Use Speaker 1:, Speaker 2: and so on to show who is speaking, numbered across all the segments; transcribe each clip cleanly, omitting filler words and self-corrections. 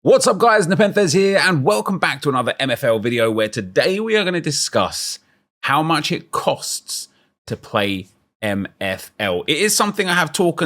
Speaker 1: What's up guys, NepentheZ here and welcome back to another MFL video where today we are going to discuss how much it costs to play MFL. It is something I have talked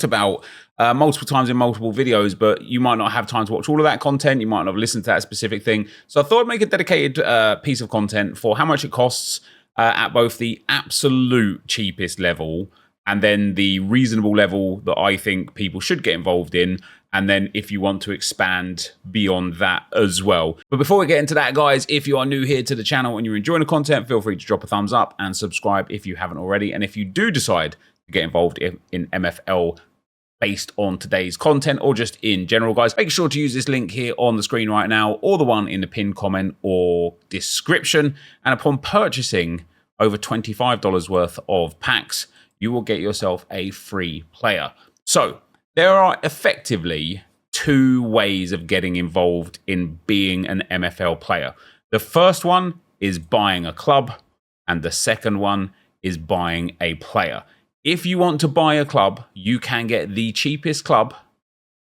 Speaker 1: about multiple times in multiple videos, but you might not have time to watch all of that content. You might not have listened to that specific thing. So I thought I'd make a dedicated piece of content for how much it costs at both the absolute cheapest level and then the reasonable level that I think people should get involved in. And then if you want to expand beyond that as well. But before we get into that, guys, if you are new here to the channel and you're enjoying the content, feel free to drop a thumbs up and subscribe if you haven't already. And if you do decide to get involved in MFL based on today's content or just in general, guys, make sure to use this link here on the screen right now or the one in the pinned comment or description. And upon purchasing over $25 worth of packs, you will get yourself a free player. So there are effectively two ways of getting involved in being an MFL player. The first one is buying a club, and the second one is buying a player. If you want to buy a club, you can get the cheapest club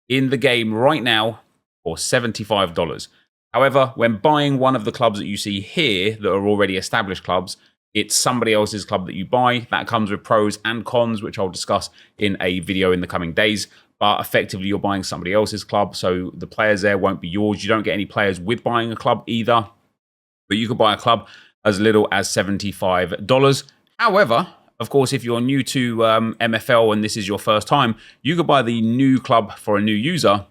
Speaker 1: in the game right now for $75. However, when buying one of the clubs that you see here that are already established clubs, it's somebody else's club that you buy. That comes with pros and cons, which I'll discuss in a video in the coming days. But effectively, you're buying somebody else's club, so the players there won't be yours. You don't get any players with buying a club either. But you could buy a club as little as $75. However, of course, if you're new to MFL and this is your first time, you could buy the new club for a new user,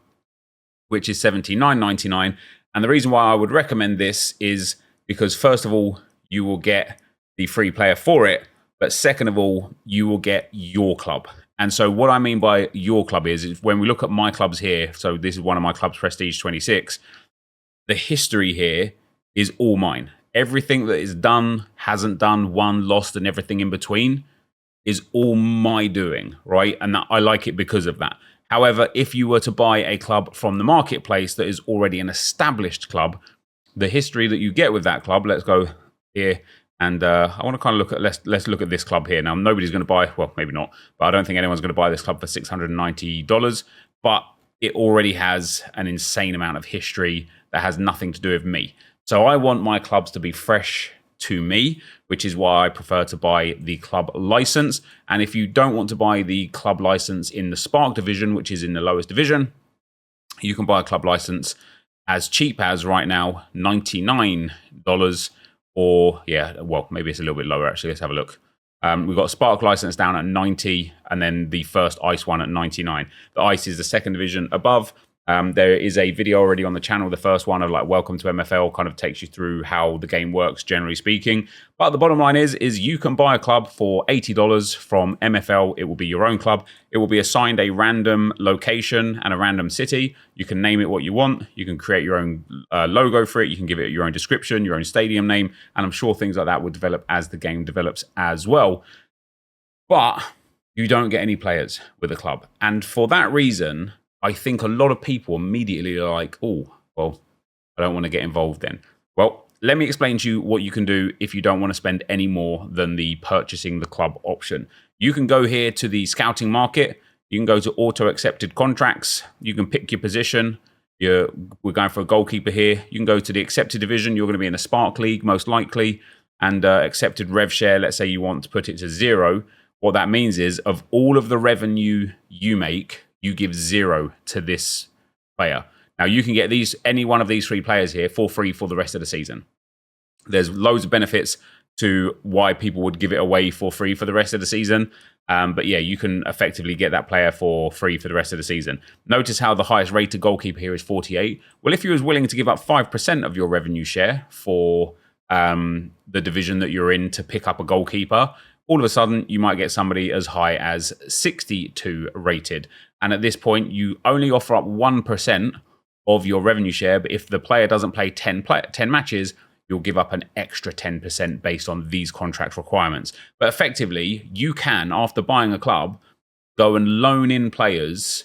Speaker 1: which is $79.99. And the reason why I would recommend this is because, first of all, you will get the free player for it, but second of all, you will get your club. And so what I mean by your club is when we look at my clubs here, so this is one of my clubs, Prestige 26, the history here is all mine. Everything that is done, hasn't done, won, lost, and everything in between is all my doing, right? And I like it because of that. However, if you were to buy a club from the marketplace that is already an established club, the history that you get with that club, let's go here. And I want to kind of look at, let's look at this club here. Now, nobody's going to buy, well, maybe not, but I don't think anyone's going to buy this club for $690. But it already has an insane amount of history that has nothing to do with me. So I want my clubs to be fresh to me, which is why I prefer to buy the club license. And if you don't want to buy the club license in the Spark division, which is in the lowest division, you can buy a club license as cheap as right now, $99. Or, yeah, well, maybe it's a little bit lower, actually. Let's have a look. We've got a Spark license down at 90, and then the first Ice one at 99. The Ice is the second division above. There is a video already on the channel, the first one of like Welcome to MFL, kind of takes you through how the game works, generally speaking. But the bottom line is you can buy a club for $80 from MFL. It will be your own club. It will be assigned a random location and a random city. You can name it what you want. You can create your own logo for it. You can give it your own description, your own stadium name. And I'm sure things like that will develop as the game develops as well. But you don't get any players with a club. And for that reason, I think a lot of people immediately are like, oh, well, I don't want to get involved then. Well, let me explain to you what you can do if you don't want to spend any more than the purchasing the club option. You can go here to the scouting market. You can go to auto accepted contracts. You can pick your position. We're going for a goalkeeper here. You can go to the accepted division. You're going to be in a Spark League, most likely. And accepted rev share, let's say you want to put it to 0. What that means is of all of the revenue you make, you give 0 to this player. Now, you can get any one of these 3 players here for free for the rest of the season. There's loads of benefits to why people would give it away for free for the rest of the season. But yeah, you can effectively get that player for free for the rest of the season. Notice how the highest rated goalkeeper here is 48. Well, if you was willing to give up 5% of your revenue share for the division that you're in to pick up a goalkeeper, all of a sudden, you might get somebody as high as 62 rated. And at this point, you only offer up 1% of your revenue share. But if the player doesn't play 10 matches, you'll give up an extra 10% based on these contract requirements. But effectively, you can, after buying a club, go and loan in players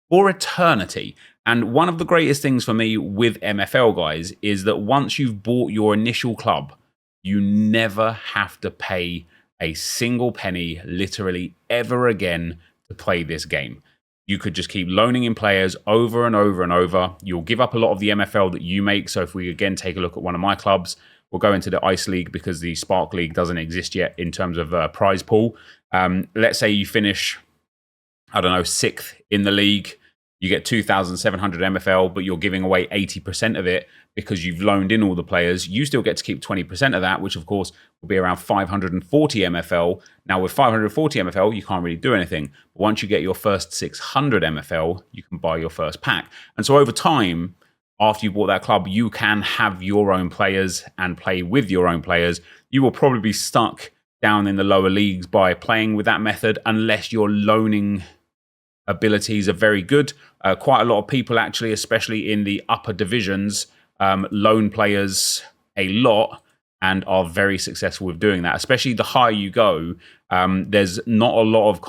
Speaker 1: for eternity. And one of the greatest things for me with MFL, guys, is that once you've bought your initial club, you never have to pay a single penny literally ever again to play this game. you could just keep loaning in players over and over and over. You'll give up a lot of the MFL that you make. So if we again take a look at one of my clubs, we'll go into the Ice League because the Spark League doesn't exist yet in terms of prize pool. Let's say you finish, I don't know, 6th in the league. You get 2,700 MFL, but you're giving away 80% of it because you've loaned in all the players. You still get to keep 20% of that, which of course will be around 540 MFL. Now with 540 MFL, you can't really do anything. But once you get your first 600 MFL, you can buy your first pack. And so over time, after you bought that club, you can have your own players and play with your own players. You will probably be stuck down in the lower leagues by playing with that method unless your loaning abilities are very good. Quite a lot of people actually, especially in the upper divisions, loan players a lot and are very successful with doing that. Especially the higher you go, there's not a lot of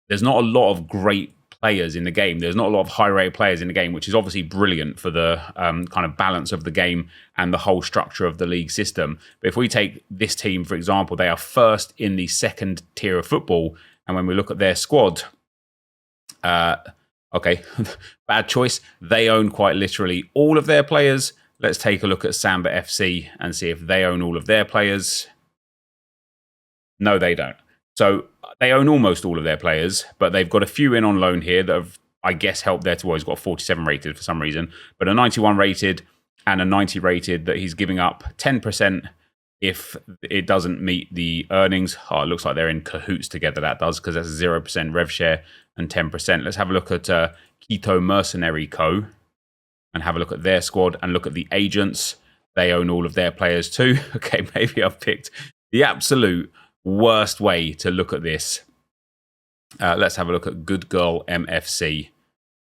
Speaker 1: there's not a lot of great players in the game. There's not a lot of high-rated players in the game, which is obviously brilliant for the kind of balance of the game and the whole structure of the league system. But if we take this team, for example, they are first in the second tier of football. And when we look at their squad, okay, bad choice. They own quite literally all of their players. Let's take a look at Samba FC and see if they own all of their players. No, they don't. So they own almost all of their players, but they've got a few in on loan here that have, I guess, helped their tour. He's got a 47 rated for some reason, but a 91 rated and a 90 rated that he's giving up 10% if it doesn't meet the earnings. Oh, it looks like they're in cahoots together. That does, because that's 0% rev share and 10%. Let's have a look at Quito Mercenary Co. and have a look at their squad and look at the agents. They own all of their players too. Okay, maybe I've picked the absolute worst way to look at this. Let's have a look at Good Girl MFC.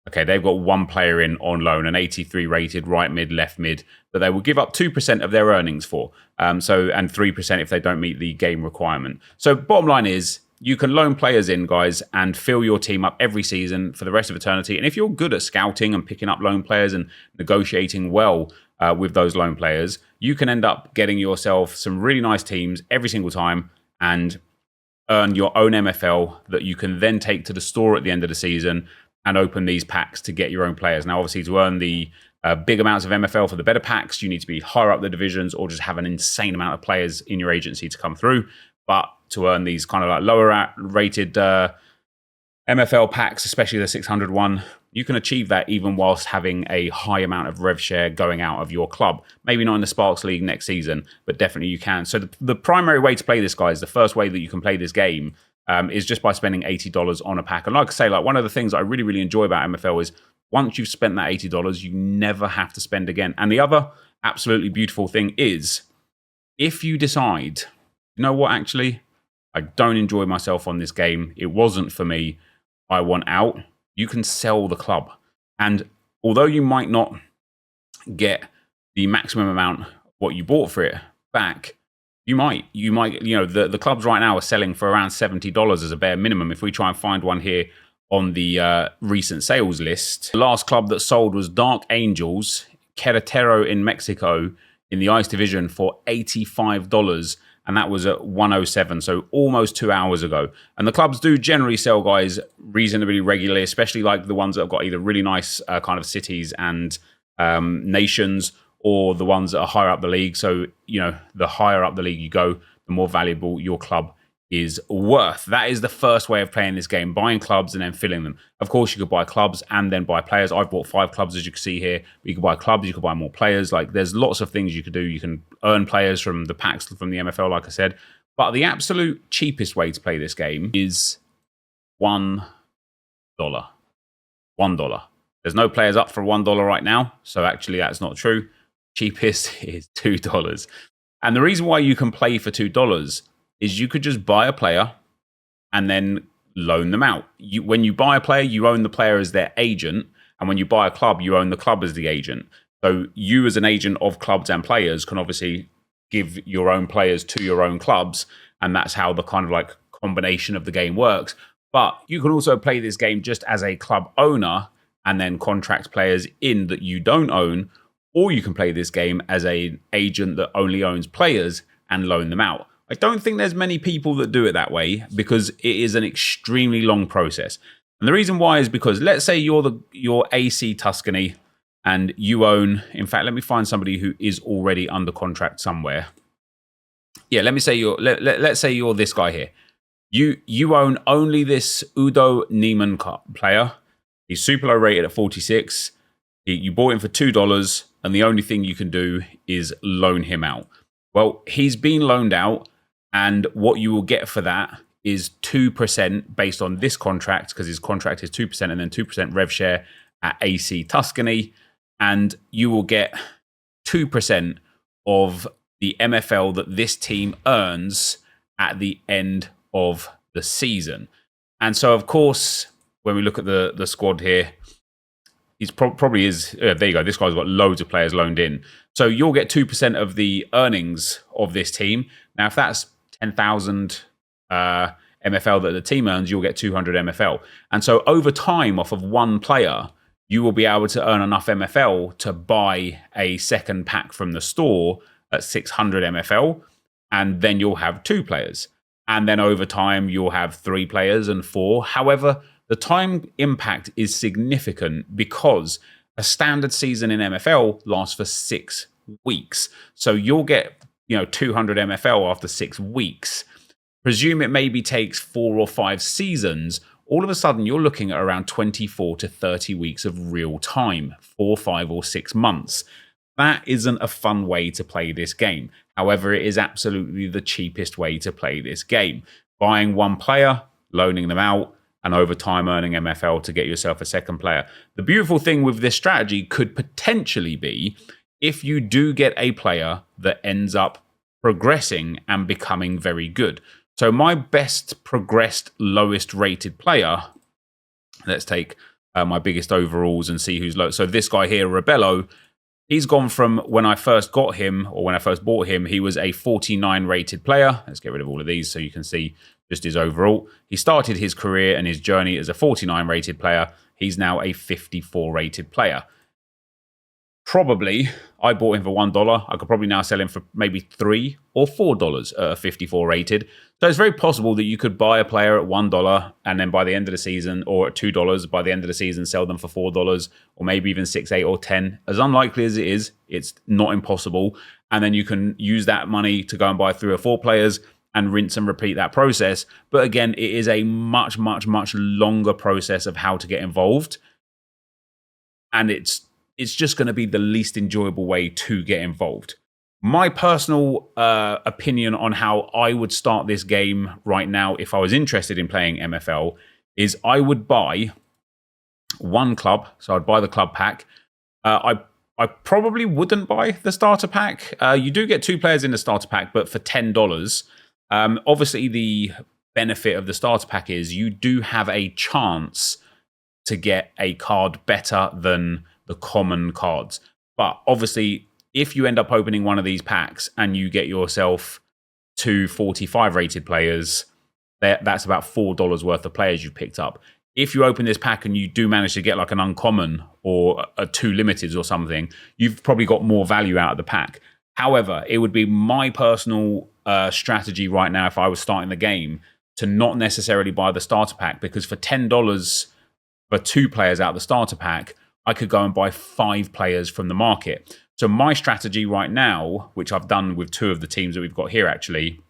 Speaker 1: Okay, they've got one player in on loan, an 83 rated right mid, left mid, that they will give up 2% of their earnings for. And 3% if they don't meet the game requirement. So bottom line is, you can loan players in, guys, and fill your team up every season for the rest of eternity. And if you're good at scouting and picking up loan players and negotiating well with those loan players, you can end up getting yourself some really nice teams every single time and earn your own MFL that you can then take to the store at the end of the season and open these packs to get your own players. Now, obviously, to earn the big amounts of MFL for the better packs, you need to be higher up the divisions or just have an insane amount of players in your agency to come through. But to earn these kind of like lower rated MFL packs, especially the 600 one, you can achieve that even whilst having a high amount of rev share going out of your club. Maybe not in the Sparks League next season, but definitely you can. So the primary way to play this, guys, the first way that you can play this game is just by spending $80 on a pack. And like I say, like one of the things I really, really enjoy about MFL is once you've spent that $80, you never have to spend again. And the other absolutely beautiful thing is, if you decide, you know what, actually, I don't enjoy myself on this game, it wasn't for me, I want out, you can sell the club. And although you might not get the maximum amount what you bought for it back, you might, you know, the clubs right now are selling for around $70 as a bare minimum. If we try and find one here on the recent sales list, the last club that sold was Dark Angels, Querétaro in Mexico, in the Ice Division for $85. And that was at 107, so almost 2 hours ago. And the clubs do generally sell, guys, reasonably regularly, especially like the ones that have got either really nice kind of cities and nations, or the ones that are higher up the league. So, you know, the higher up the league you go, the more valuable your club is worth. That is the first way of playing this game, buying clubs and then filling them. Of course, you could buy clubs and then buy players. I've bought 5 clubs, as you can see here. But you could buy clubs, you could buy more players. Like, there's lots of things you could do. You can earn players from the packs from the MFL, like I said. But the absolute cheapest way to play this game is $1. $1. There's no players up for $1 right now. So actually, that's not true. Cheapest is $2. And the reason why you can play for $2 is you could just buy a player and then loan them out. When you buy a player, you own the player as their agent. And when you buy a club, you own the club as the agent. So you as an agent of clubs and players can obviously give your own players to your own clubs. And that's how the kind of like combination of the game works. But you can also play this game just as a club owner and then contract players in that you don't own. Or you can play this game as an agent that only owns players and loan them out. I don't think there's many people that do it that way because it is an extremely long process. And the reason why is because let's say you're AC Tuscany and you own, in fact, let me find somebody who is already under contract somewhere. Yeah, let me say let's say you're this guy here. You own only this Udo Niemann player. He's super low rated at 46. You bought him for $2, and the only thing you can do is loan him out. Well, he's been loaned out, and what you will get for that is 2% based on this contract, because his contract is 2% and then 2% rev share at AC Tuscany, and you will get 2% of the MFL that this team earns at the end of the season. And so, of course, when we look at the squad here, he's probably is. There you go. This guy's got loads of players loaned in. So you'll get 2% of the earnings of this team. Now, if that's 10,000 MFL that the team earns, you'll get 200 MFL. And so over time, off of one player, you will be able to earn enough MFL to buy a second pack from the store at 600 MFL. And then you'll have 2 players. And then over time, you'll have 3 players and 4. However, the time impact is significant because a standard season in MFL lasts for 6 weeks. So you'll get 200 MFL after 6 weeks. Presume it maybe takes 4 or 5 seasons. All of a sudden, you're looking at around 24 to 30 weeks of real time, 4, 5, or 6 months. That isn't a fun way to play this game. However, it is absolutely the cheapest way to play this game. Buying one player, loaning them out, and over time earning MFL to get yourself a second player. The beautiful thing with this strategy could potentially be if you do get a player that ends up progressing and becoming very good. So my best progressed, lowest rated player, let's take my biggest overalls and see who's low. So this guy here, Rebello, he's gone from when I first got him, or when I first bought him, he was a 49 rated player. Let's get rid of all of these so you can see just his overall. He started his career and his journey as a 49 rated player. He's now a 54 rated player. Probably, I bought him for $1. I could probably now sell him for maybe $3 or $4 at a 54 rated. So it's very possible that you could buy a player at $1 and then by the end of the season, or at $2 by the end of the season, sell them for $4 or maybe even 6, 8, or 10. As unlikely as it is, it's not impossible. And then you can use that money to go and buy 3 or 4 players and rinse and repeat that process. But again, it is a much, much, much longer process of how to get involved. And it's just going to be the least enjoyable way to get involved. My personal opinion on how I would start this game right now, if I was interested in playing MFL, is I would buy one club. So I'd buy the club pack. I probably wouldn't buy the starter pack. You do get 2 players in the starter pack, but for $10. Obviously, the benefit of the starter pack is you do have a chance to get a card better than the common cards. But obviously, if you end up opening one of these packs and you get yourself 2 45 rated players, that's about $4 worth of players you've picked up. If you open this pack and you do manage to get like an uncommon or a 2 limiteds or something, you've probably got more value out of the pack. However, it would be my personal strategy right now if I was starting the game to not necessarily buy the starter pack, because for $10 for 2 players out of the starter pack, I could go and buy 5 players from the market. So my strategy right now, which I've done with 2 of the teams that we've got here actually,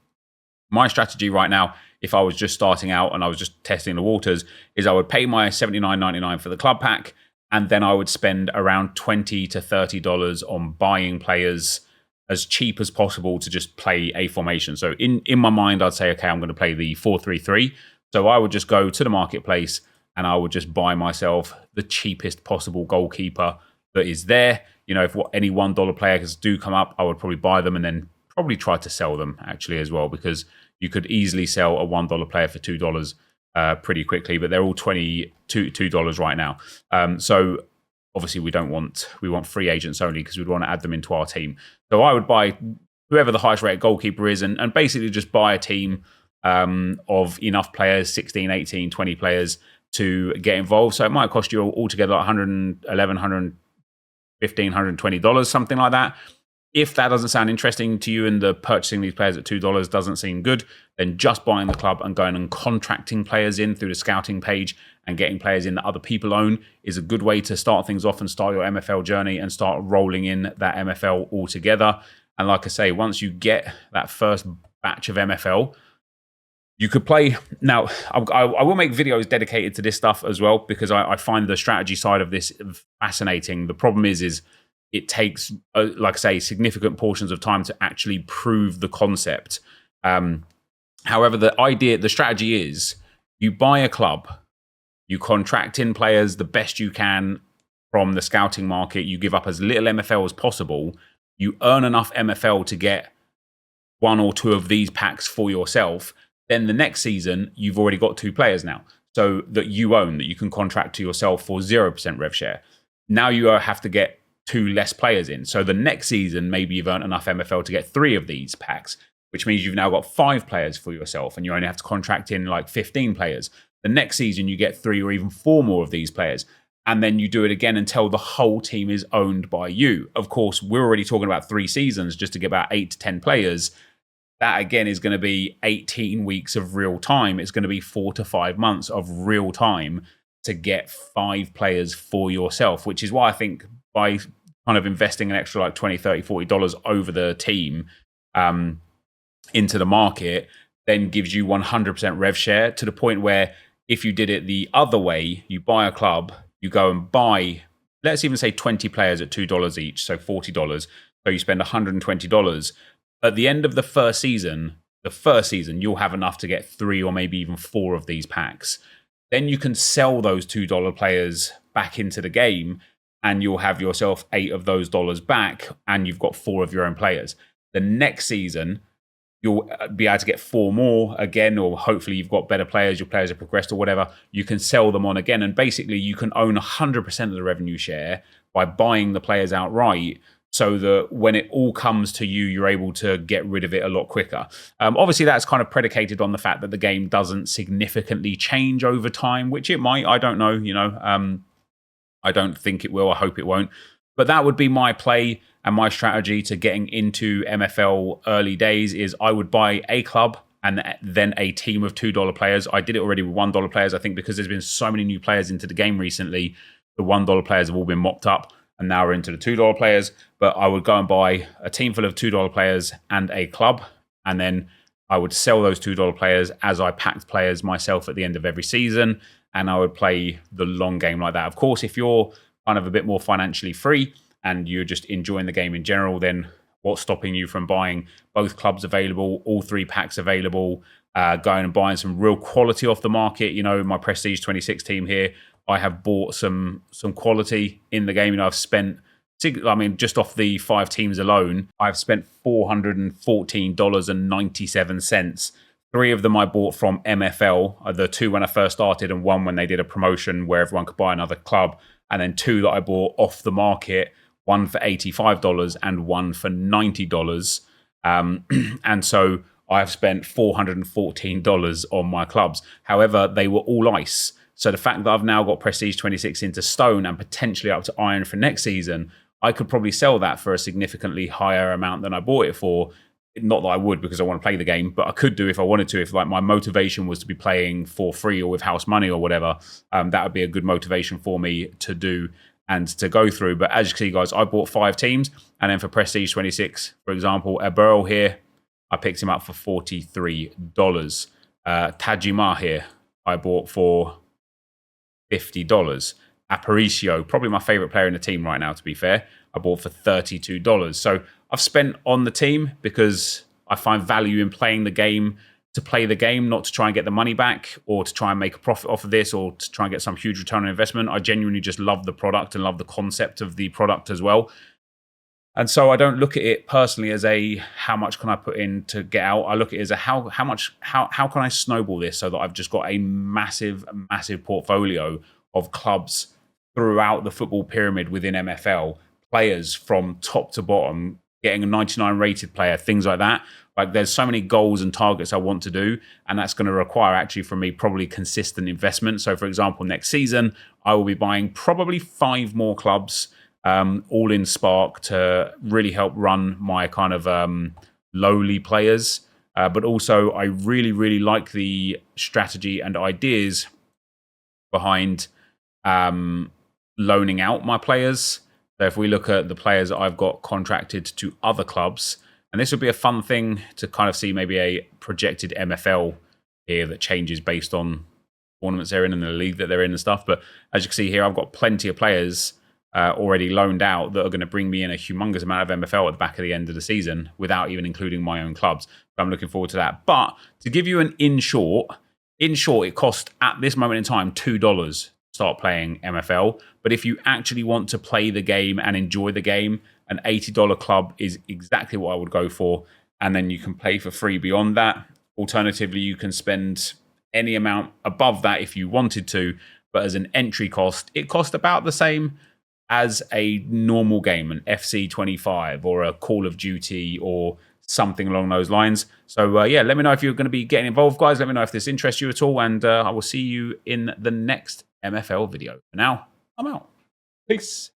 Speaker 1: my strategy right now, if I was just starting out and I was just testing the waters, is I would pay my $79.99 for the club pack, and then I would spend around $20 to $30 on buying players as cheap as possible to just play a formation. So in my mind, I'd say, okay, I'm going to play the 4-3-3. So I would just go to the marketplace and I would just buy myself the cheapest possible goalkeeper that is there. If any $1 players do come up, I would probably buy them and then probably try to sell them actually as well, because you could easily sell a $1 player for $2 pretty quickly, but they're all $22 right now. So obviously we want free agents only, because we'd want to add them into our team. So I would buy whoever the highest rated goalkeeper is and basically just buy a team of enough players, 16, 18, 20 players, to get involved. So it might cost you altogether like $111, $115, $120, something like that. If that doesn't sound interesting to you and the purchasing these players at $2 doesn't seem good, then just buying the club and going and contracting players in through the scouting page and getting players in that other people own is a good way to start things off and start your MFL journey and start rolling in that MFL altogether. And like I say, once you get that first batch of MFL, you could play. Now, I will make videos dedicated to this stuff as well, because I find the strategy side of this fascinating. The problem is it takes, like I say, significant portions of time to actually prove the concept. However, the strategy is you buy a club, you contract in players the best you can from the scouting market, you give up as little MFL as possible, you earn enough MFL to get one or two of these packs for yourself. Then the next season, you've already got 2 players now, so that you own, that you can contract to yourself for 0% rev share. Now you have to get 2 less players in. So the next season, maybe you've earned enough MFL to get 3 of these packs, which means you've now got 5 players for yourself, and you only have to contract in like 15 players. The next season, you get 3 or even 4 more of these players. And then you do it again until the whole team is owned by you. Of course, we're already talking about 3 seasons just to get about 8 to 10 players. That, again, is going to be 18 weeks of real time. It's going to be 4 to 5 months of real time to get 5 players for yourself, which is why I think by kind of investing an extra like $20, $30, $40 over the team into the market then gives you 100% rev share, to the point where if you did it the other way, you buy a club, you go and buy, let's even say 20 players at $2 each, so $40. So you spend $120. At the end of the first season, you'll have enough to get 3 or maybe even 4 of these packs. Then you can sell those $2 players back into the game, and you'll have yourself 8 of those dollars back, and you've got 4 of your own players. The next season, you'll be able to get 4 more again, or hopefully you've got better players, your players have progressed or whatever. You can sell them on again, and basically you can own 100% of the revenue share by buying the players outright, so that when it all comes to you, you're able to get rid of it a lot quicker. Obviously, that's kind of predicated on the fact that the game doesn't significantly change over time, which it might. I don't know. I don't think it will. I hope it won't. But that would be my play and my strategy to getting into MFL early days. Is I would buy a club and then a team of $2 players. I did it already with $1 players. I think because there's been so many new players into the game recently, the $1 players have all been mopped up, and now we're into the $2 players. But I would go and buy a team full of $2 players and a club, and then I would sell those $2 players as I packed players myself at the end of every season, and I would play the long game like that. Of course, if you're kind of a bit more financially free and you're just enjoying the game in general, then what's stopping you from buying both clubs available, all 3 packs available, going and buying some real quality off the market? My Prestige 26 team here, I have bought some quality in the game. I've spent, just off the 5 teams alone, I've spent $414.97. 3 of them I bought from MFL, the 2 when I first started, and 1 when they did a promotion where everyone could buy another club, and then 2 that I bought off the market, 1 for $85 and 1 for $90. And so I've spent $414 on my clubs. However, they were all ice. So the fact that I've now got Prestige 26 into stone and potentially up to iron for next season, I could probably sell that for a significantly higher amount than I bought it for. Not that I would, because I want to play the game, but I could do if I wanted to. If like my motivation was to be playing for free or with house money or whatever, that would be a good motivation for me to do and to go through. But as you can see, guys, I bought 5 teams, and then for Prestige 26, for example, a Burrow here, I picked him up for $43. Tajima here, I bought for $50. Aparicio, probably my favorite player in the team right now, to be fair, I bought for $32. So I've spent on the team because I find value in playing the game to play the game, not to try and get the money back or to try and make a profit off of this or to try and get some huge return on investment. I genuinely just love the product and love the concept of the product as well. And so I don't look at it personally as a how much can I put in to get out. I look at it as a how can I snowball this so that I've just got a massive portfolio of clubs throughout the football pyramid within MFL, players from top to bottom, getting a 99 rated player, things like that. Like there's so many goals and targets I want to do, and that's going to require actually from me probably consistent investment. So for example, next season, I will be buying probably 5 more clubs all in Spark to really help run my kind of lowly players. But also, I really, really like the strategy and ideas behind loaning out my players. So if we look at the players that I've got contracted to other clubs, and this would be a fun thing to kind of see maybe a projected MFL here that changes based on tournaments they're in and the league that they're in and stuff. But as you can see here, I've got plenty of players already loaned out that are going to bring me in a humongous amount of MFL at the back of the end of the season without even including my own clubs. So I'm looking forward to that. But to give you an in short, it costs at this moment in time $2 to start playing MFL. But if you actually want to play the game and enjoy the game, an $80 club is exactly what I would go for. And then you can play for free beyond that. Alternatively, you can spend any amount above that if you wanted to. But as an entry cost, it costs about the same as a normal game, an FC 25 or a Call of Duty or something along those lines. So yeah, let me know if you're going to be getting involved, guys. Let me know if this interests you at all, and I will see you in the next MFL video. For now, I'm out. Peace.